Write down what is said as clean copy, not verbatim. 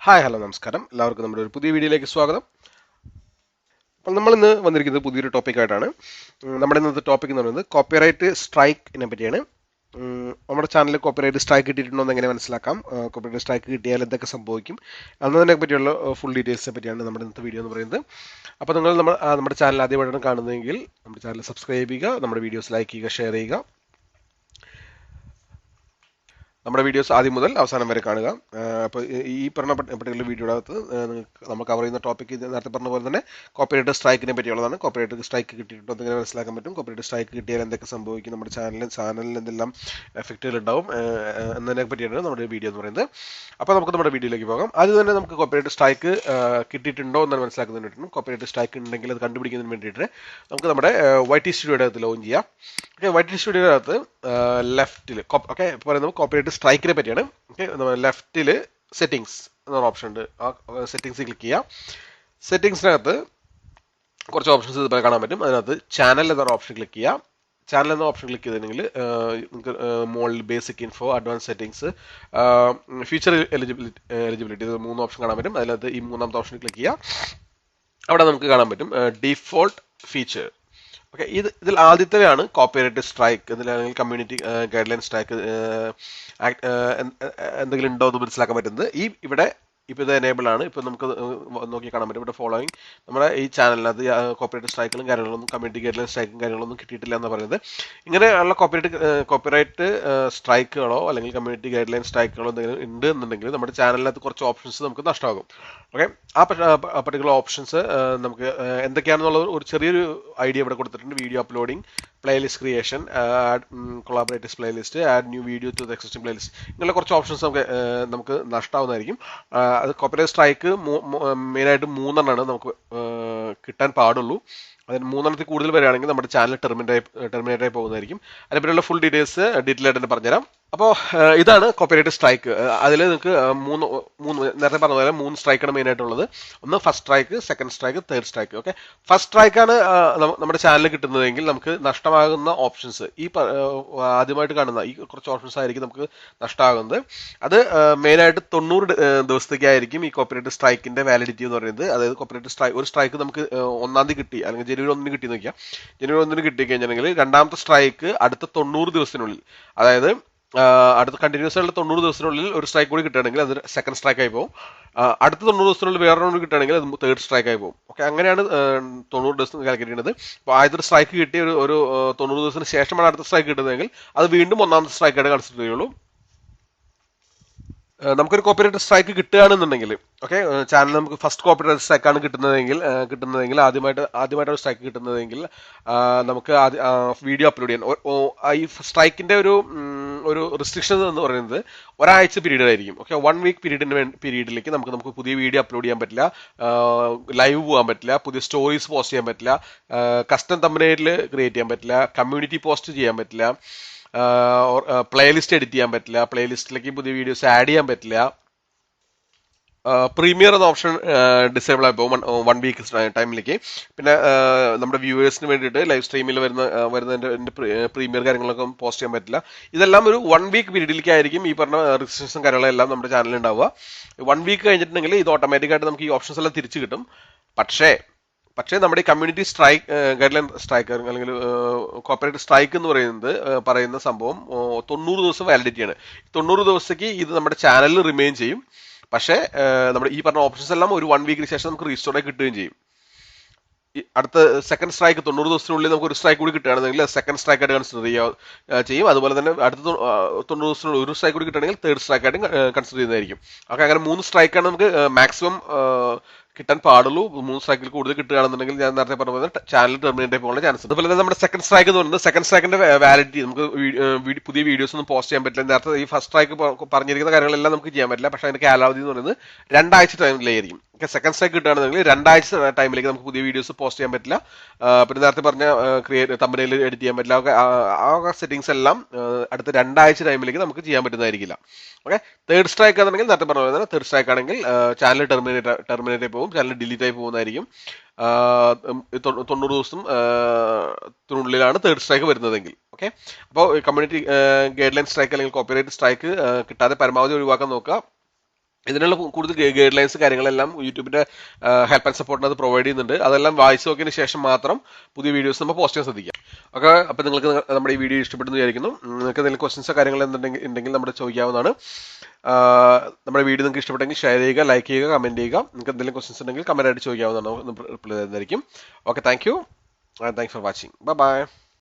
Hi hello നമസ്കാരം, എല്ലാവർക്കും നമ്മുടെ ഒരു പുതിയ വീഡിയോയിലേക്ക് സ്വാഗതം. അപ്പോൾ നമ്മൾ ഇന്ന് വന്നിരിക്കുന്നത് പുതിയൊരു ടോപ്പിക്കായിട്ടാണ്. നമ്മുടെ ഇന്നത്തെ ടോപ്പിക് എന്ന് പറയുന്നത് കോപ്പിറൈറ്റ് സ്ട്രൈക്കിനെ പറ്റിയാണ്. നമ്മുടെ ചാനലിൽ കോപ്പിറൈറ്റ് സ്ട്രൈക്ക് കിട്ടിയിട്ടുണ്ടോ എന്ന് എങ്ങനെ മനസ്സിലാക്കാം, കോപ്പിറൈറ്റ് സ്ട്രൈക്ക് കിട്ടിയാൽ എന്തൊക്കെ സംഭവിക്കും എന്നതിനെ പറ്റിയുള്ള ഫുൾ ഡീറ്റെയിൽസിനെ പറ്റിയാണ് നമ്മുടെ ഇന്നത്തെ വീഡിയോ എന്ന് പറയുന്നത്. അപ്പോൾ നിങ്ങൾ നമ്മുടെ ചാനൽ ആദ്യമായിട്ടാണ് കാണുന്നതെങ്കിൽ നമ്മുടെ ചാനൽ സബ്സ്ക്രൈബ് ചെയ്യുക, നമ്മുടെ വീഡിയോസ് ലൈക്ക് ചെയ്യുക, ഷെയർ ചെയ്യുക. നമ്മുടെ വീഡിയോസ് ആദ്യം മുതൽ അവസാനം വരെ കാണുക. അപ്പോൾ ഈ പറഞ്ഞ പർട്ടിക്കുലർ വീഡിയോയുടെ അകത്ത് നമ്മൾ കവർ ചെയ്യുന്ന ടോപ്പിക് നേരത്തെ പറഞ്ഞ പോലെ തന്നെ കോപ്പിറൈറ്റ് സ്ട്രൈക്കിനെ പറ്റിയുള്ളതാണ്. കോപ്പിറൈറ്റ് സ്ട്രൈക്ക് കിട്ടിയിട്ടുണ്ടോ എങ്ങനെ മനസ്സിലാക്കാൻ പറ്റും, കോപ്പിറൈറ്റ് സ്ട്രൈക്ക് കിട്ടിയാൽ എന്തൊക്കെ സംഭവിക്കും, നമ്മുടെ ചാനലിൽ എന്തെല്ലാം എഫക്റ്റുകൾ ഉണ്ടാവും എന്നതിനെ പറ്റിയാണ് നമ്മുടെ വീഡിയോ എന്ന് പറയുന്നത്. അപ്പോൾ നമുക്ക് നമ്മുടെ വീഡിയോയിലേക്ക് പോകാം. ആദ്യം തന്നെ നമുക്ക് കോപ്പിറൈറ്റ് സ്ട്രൈക്ക് കിട്ടിയിട്ടുണ്ടോ എന്ന് മനസ്സിലാക്കുന്നതിന് വേണ്ടിയിട്ടും കോപ്പിറൈറ്റ് സ്ട്രൈക്ക് ഉണ്ടെങ്കിൽ അത് കണ്ടുപിടിക്കുന്നതിന് വേണ്ടിയിട്ട് നമുക്ക് നമ്മുടെ YT സ്റ്റുഡിയോയുടെ അകത്ത് ലോഞ്ച് ചെയ്യാം. ഓക്കെ, YT സ്റ്റുഡിയോയുടെ അകത്ത് ലെഫ്റ്റിൽ ഓക്കെ പറയുന്നത് കോപ്പിറൈറ്റ് സ്ട്രൈക്കിനെ പറ്റിയാണ്. ഓക്കെ, ലെഫ്റ്റിൽ സെറ്റിംഗ്സ് എന്നൊരു ഓപ്ഷൻ ഉണ്ട്. ആ സെറ്റിംഗ്സ് ക്ലിക്ക് ചെയ്യാം. സെറ്റിംഗ്സിനകത്ത് കുറച്ച് ഓപ്ഷൻസ് ഇതുപോലെ കാണാൻ പറ്റും. അതിനകത്ത് ചാനൽ എന്നൊരു ഓപ്ഷൻ ക്ലിക്ക് ചെയ്യാം. ചാനൽ എന്ന ഓപ്ഷൻ ക്ലിക്ക് ചെയ്തിട്ടുണ്ടെങ്കിൽ നിങ്ങൾക്ക് മുകളിൽ basic info, advance settings, feature eligibility ഇത് 3 ഓപ്ഷൻ കാണാൻ പറ്റും. അതിനകത്ത് ഈ 3ാമത്തെ ഓപ്ഷൻ ക്ലിക്ക് ചെയ്യാം. അവിടെ നമുക്ക് കാണാൻ പറ്റും ഡിഫോൾട്ട് ഫീച്ചർ. ഓക്കെ, ഇതിൽ ആദ്യത്തെയാണ് കോപ്പിറൈറ്റ് സ്ട്രൈക്ക്. ഇതിലാണെങ്കിൽ കമ്മ്യൂണിറ്റി ഗൈഡ് ലൈൻ സ്ട്രൈക്ക് എന്തെങ്കിലും ഉണ്ടോ എന്ന് മനസ്സിലാക്കാൻ പറ്റുന്നത് ഇവിടെ ഇപ്പോൾ ഇത് എനേബിൾ ആണ്. ഇപ്പോൾ നമുക്ക് നോക്കി കാണാൻ പറ്റും ഇവിടെ ഫോളോയിങ് നമ്മുടെ ഈ ചാനലിനകത്ത് കോപ്പിറൈറ്റ് സ്ട്രൈക്കുകളും കാര്യങ്ങളൊന്നും കമ്മ്യൂണിറ്റി ഗൈഡ് ലൈൻ സ്ട്രൈക്കും കാര്യങ്ങളൊന്നും കിട്ടിയിട്ടില്ല എന്ന് പറയുന്നത്. ഇങ്ങനെയുള്ള കോപ്പിറൈറ്റ് സ്ട്രൈക്കുകളോ അല്ലെങ്കിൽ കമ്മ്യൂണിറ്റി ഗൈഡ് ലൈൻ സ്ട്രൈക്കുകളോ എന്തെങ്കിലും ഉണ്ട് എന്നുണ്ടെങ്കിൽ നമ്മുടെ ചാനലിനകത്ത് കുറച്ച് ഓപ്ഷൻസ് നമുക്ക് നഷ്ടമാകും. ഓക്കെ, ആ പർട്ടിക്കുലർ ഓപ്ഷൻസ് നമുക്ക് എന്തൊക്കെയാണെന്നുള്ള ഒരു ചെറിയൊരു ഐഡിയ ഇവിടെ കൊടുത്തിട്ടുണ്ട്. Video uploading, playlist creation, add collaboratives playlist, add new video to the existing playlist, ഇങ്ങനെയുള്ള കുറച്ച് ഓപ്ഷൻസ് നമുക്ക് നഷ്ടമാവുന്നതായിരിക്കും. അത് കോപ്പിറൈറ്റ് സ്ട്രൈക്ക് മെയിനായിട്ട് 3 നമുക്ക് കിട്ടാൻ പാടുള്ളൂ. അതിന് 3 കൂടുതൽ വരികയാണെങ്കിൽ നമ്മുടെ ചാനൽ ടെർമിനേറ്റ് ആയി പോകുന്നതായിരിക്കും. അതിനെപ്പറ്റിയുള്ള ഫുൾ ഡീറ്റെയിൽസ് ഡീറ്റെയിൽ ആയിട്ട് തന്നെ പറഞ്ഞുതരാം. അപ്പോൾ ഇതാണ് കോപ്പിറൈറ്റ് സ്ട്രൈക്ക്. അതിൽ നിങ്ങൾക്ക് മൂന്ന് നേരത്തെ പറഞ്ഞ പോലെ 3 സ്ട്രൈക്കാണ് മെയിൻ ആയിട്ടുള്ളത്. ഒന്ന് first strike, second strike, third strike. Okay, first സ്ട്രൈക്കാണ് നമ്മുടെ ചാനലിൽ കിട്ടുന്നതെങ്കിൽ നമുക്ക് നഷ്ടമാകുന്ന ഓപ്ഷൻസ് ആദ്യമായിട്ട് കാണുന്ന ഈ കുറച്ച് ഓപ്ഷൻസ് ആയിരിക്കും നമുക്ക് നഷ്ടമാകുന്നത്. അത് മെയിനായിട്ട് 90 ദിവസത്തേക്കായിരിക്കും ഈ കോപ്പിറൈറ്റ് സ്ട്രൈക്കിന്റെ വാലിഡിറ്റി എന്ന് പറയുന്നത്. അതായത് കോപ്പിറൈറ്റ് ഒരു സ്ട്രൈക്ക് നമുക്ക് 1-ാം തീയതി കിട്ടി, അല്ലെങ്കിൽ ജനുവരി 1-ന് കിട്ടി നോക്കിയാൽ ജനുവരി 1-ന് കിട്ടിക്കഴിഞ്ഞിട്ടുണ്ടെങ്കിൽ 2ാമത്തെ സ്ട്രൈക്ക് അടുത്ത 90 ദിവസത്തിനുള്ളിൽ, അതായത് അടുത്ത കണ്ടിന്യൂസ് ആയിട്ടുള്ള 90 ദിവസത്തിനുള്ളിൽ ഒരു സ്ട്രൈക്ക് കൂടി കിട്ടുകയാണെങ്കിൽ അത് സെക്കൻഡ് സ്ട്രൈക്ക് ആയി പോകും. അടുത്ത 90 ദിവസത്തിനുള്ളിൽ വേറെ റൗണ്ട് കിട്ടുകയാണെങ്കിൽ അത് തേർഡ് സ്ട്രൈക്ക് ആയി പോകും. ഓക്കെ, അങ്ങനെയാണ് 90 ദിവസം കാൽക്കുലേറ്റ് ചെയ്യുന്നത്. അപ്പോൾ ആദ്യത്തെ സ്ട്രൈക്ക് കിട്ടി ഒരു 90 ദിവസത്തിന് ശേഷമാണ് അടുത്ത സ്ട്രൈക്ക് കിട്ടുന്നതെങ്കിൽ അത് വീണ്ടും 1-ാമത്തെ സ്ട്രൈക്കായിട്ട് കൺസിഡർ ചെയ്യുള്ളൂ. നമുക്കൊരു കോപ്പിറൈറ്റ് സ്ട്രൈക്ക് കിട്ടുകയാണെന്നുണ്ടെങ്കിൽ, ഓക്കെ, ചാനൽ നമുക്ക് ഫസ്റ്റ് കോപ്പിറൈറ്റ് സ്ട്രൈക്കാണ് കിട്ടുന്നതെങ്കിൽ ആദ്യമായിട്ട് സ്ട്രൈക്ക് കിട്ടുന്നതെങ്കിൽ നമുക്ക് വീഡിയോ അപ്ലോഡ് ചെയ്യാൻ ഈ സ്ട്രൈക്കിന്റെ ഒരു റെസ്ട്രിക്ഷൻ എന്ന് പറയുന്നത് ഒരാഴ്ച പീരീഡ് ആയിരിക്കും. ഓക്കെ, 1 വീക്ക് പീരീഡിലേക്ക് നമുക്ക് പുതിയ വീഡിയോ അപ്ലോഡ് ചെയ്യാൻ പറ്റില്ല, ലൈവ് പോകാൻ പറ്റില്ല, പുതിയ സ്റ്റോറീസ് പോസ്റ്റ് ചെയ്യാൻ പറ്റില്ല, കസ്റ്റം തമ്പനെയിൽ ക്രിയേറ്റ് ചെയ്യാൻ പറ്റില്ല, കമ്മ്യൂണിറ്റി പോസ്റ്റ് ചെയ്യാൻ പറ്റില്ല, പ്ലേലിസ്റ്റ് എഡിറ്റ് ചെയ്യാൻ പറ്റില്ല, പ്ലേലിസ്റ്റിലേക്ക് പുതിയ വീഡിയോസ് ആഡ് ചെയ്യാൻ പറ്റില്ല. പ്രീമിയർ എന്ന ഓപ്ഷൻ ഡിസേബിൾ ആയി പോകും 1 വീക്ക് ടൈമിലേക്ക്. പിന്നെ നമ്മുടെ വ്യൂവേഴ്സിന് വേണ്ടിയിട്ട് ലൈവ് സ്ട്രീമിൽ വരുന്നതിന്റെ പ്രീമിയർ കാര്യങ്ങളൊക്കെ പോസ്റ്റ് ചെയ്യാൻ പറ്റില്ല. ഇതെല്ലാം ഒരു 1 വീക്ക് പീരീഡിലേക്കായിരിക്കും ഈ പറഞ്ഞ റെസ്ട്രിക്ഷൻസും കാര്യങ്ങളെല്ലാം നമ്മുടെ ചാനലിൽ ഉണ്ടാവുക. 1 വീക്ക് കഴിഞ്ഞിട്ടുണ്ടെങ്കിൽ ഇത് ഓട്ടോമാറ്റിക്കായിട്ട് നമുക്ക് ഈ ഓപ്ഷൻസ് എല്ലാം തിരിച്ചു കിട്ടും. പക്ഷേ നമ്മുടെ ഈ കമ്മ്യൂണിറ്റി ഗൈഡ് ലൈൻ സ്ട്രൈക്ക് അല്ലെങ്കിൽ കോപ്പറേറ്റ് സ്ട്രൈക്ക് എന്ന് പറയുന്ന സംഭവം 90 ദിവസം വാലിഡിറ്റിയാണ്. 90 ദിവസത്തേക്ക് ഇത് നമ്മുടെ ചാനലിൽ റിമെയിൻ ചെയ്യും. പക്ഷേ നമ്മുടെ ഈ പറഞ്ഞ ഓപ്ഷൻസ് എല്ലാം ഒരു 1 വീക്കിന് ശേഷം നമുക്ക് റീസ്റ്റോർ ആയി കിട്ടുകയും ചെയ്യും. അടുത്ത സെക്കൻഡ് സ്ട്രൈക്ക് 90 ദിവസത്തിനുള്ളിൽ നമുക്ക് ഒരു സ്ട്രൈക്ക് കൂടി കിട്ടുകയാണെന്നുണ്ടെങ്കിൽ സെക്കൻഡ് സ്ട്രൈക്ക് ആയിട്ട് കൺസിഡർ ചെയ്യും. അതുപോലെ തന്നെ അടുത്ത 90 ദിവസത്തിനുള്ളിൽ ഒരു സ്ട്രൈക്ക് കൂടി കിട്ടുകയാണെങ്കിൽ തേർഡ് സ്ട്രൈക്ക് ആയിട്ട് കൺസിഡർ ചെയ്യുന്നതായിരിക്കും. ഓക്കെ, അങ്ങനെ 3 സ്ട്രൈക്കാണ് നമുക്ക് മാക്സിമം കിട്ടാൻ പാടുള്ളൂ. 3 സ്ട്രൈക്കിൽ കൂടുതൽ കിട്ടുകയാണെന്നുണ്ടെങ്കിൽ ഞാൻ നേരത്തെ പറഞ്ഞ പോലെ ചാനൽ ടെർമിനേറ്റ് ആയി പോകാനുള്ള ചാൻസ് ഉണ്ട്. അതുപോലെ തന്നെ നമ്മുടെ സെക്കൻഡ് സ്ട്രൈക്ക് എന്ന് പറയുന്നത് സെക്കൻഡ് സ്ട്രൈക്കിന്റെ വാലിഡിറ്റി നമുക്ക് പുതിയ വീഡിയോസ് ഒന്നും പോസ്റ്റ് ചെയ്യാൻ പറ്റില്ല. നേരത്തെ ഈ ഫസ്റ്റ് സ്ട്രൈക്ക് പറഞ്ഞിരിക്കുന്ന കാര്യങ്ങളെല്ലാം നമുക്ക് ചെയ്യാൻ പറ്റില്ല. പക്ഷേ അതിന്റെ കാലാവധി എന്ന് പറയുന്നത് 2 ആഴ്ച ടൈമിലായിരിക്കും. സെക്കൻഡ് സ്ട്രൈക്ക് കിട്ടുകയാണെന്നുണ്ടെങ്കിൽ 2 ആഴ്ച ടൈമിലേക്ക് നമുക്ക് പുതിയ വീഡിയോസ് പോസ്റ്റ് ചെയ്യാൻ പറ്റില്ല. പിന്നെ നേരത്തെ പറഞ്ഞ തമ്പനെയിൽ എഡിറ്റ് ചെയ്യാൻ പറ്റില്ല. ആ സെറ്റിംഗ്സ് എല്ലാം അടുത്ത 2 ആഴ്ച ടൈമിലേക്ക് നമുക്ക് ചെയ്യാൻ പറ്റുന്നതായിരിക്കില്ല. ഓക്കെ, തേർഡ് സ്ട്രൈക്ക് ആണെങ്കിൽ നേരത്തെ പറഞ്ഞ പോലെ തന്നെ തേർഡ് സ്ട്രൈക്ക് ആണെങ്കിൽ ചാനൽ ടെർമിനേറ്റ് ആയി പോകും, ചാനൽ ഡിലീറ്റ് ആയി പോകുന്നതായിരിക്കും. 90 ദിവസത്തിനുള്ളിലാണ് തേർഡ് സ്ട്രൈക്ക് വരുന്നതെങ്കിൽ. ഓക്കെ, അപ്പോൾ കമ്മ്യൂണിറ്റി ഗൈഡ് ലൈൻ സ്ട്രൈക്ക് അല്ലെങ്കിൽ കോപ്പിറൈറ്റ് സ്ട്രൈക്ക് കിട്ടാതെ പരമാവധി ഒഴിവാക്കാൻ നോക്കുക. ഇതിനുള്ള കൂടുതൽ ഗൈഡ് ലൈൻസ് കാര്യങ്ങളെല്ലാം യൂട്യൂബിന്റെ ഹെൽപ്പ് ആൻഡ് സപ്പോർട്ടിന് അത് പ്രൊവൈഡ് ചെയ്യുന്നുണ്ട്. അതെല്ലാം വായിച്ചു നോക്കിയതിന് ശേഷം മാത്രം പുതിയ വീഡിയോസ് നമ്മൾ പോസ്റ്റ് ചെയ്യാൻ ശ്രദ്ധിക്കാം. ഓക്കെ, അപ്പോൾ നിങ്ങൾക്ക് നമ്മുടെ ഈ വീഡിയോ ഇഷ്ടപ്പെടുന്നു വിചാരിക്കുന്നു. നിങ്ങൾക്ക് എന്തെങ്കിലും ക്വസ്റ്റൻസോ കാര്യങ്ങളോ ഉണ്ടെങ്കിൽ നമ്മുടെ ചോദിക്കാവുന്നതാണ്. നമ്മുടെ വീഡിയോ നിങ്ങൾക്ക് ഇഷ്ടപ്പെട്ടെങ്കിൽ ഷെയർ ചെയ്യുക, ലൈക്ക് ചെയ്യുക, കമന്റ് ചെയ്യുക. നിങ്ങൾക്ക് എന്തെങ്കിലും ക്വസ്റ്റൻസ് ഉണ്ടെങ്കിൽ കമന്റ് ആയിട്ട് ചോദിക്കാവുന്നതാണ്, റിപ്ലൈ തരുന്നതായിരിക്കും. Okay, thank you. Thanks for watching. Bye bye.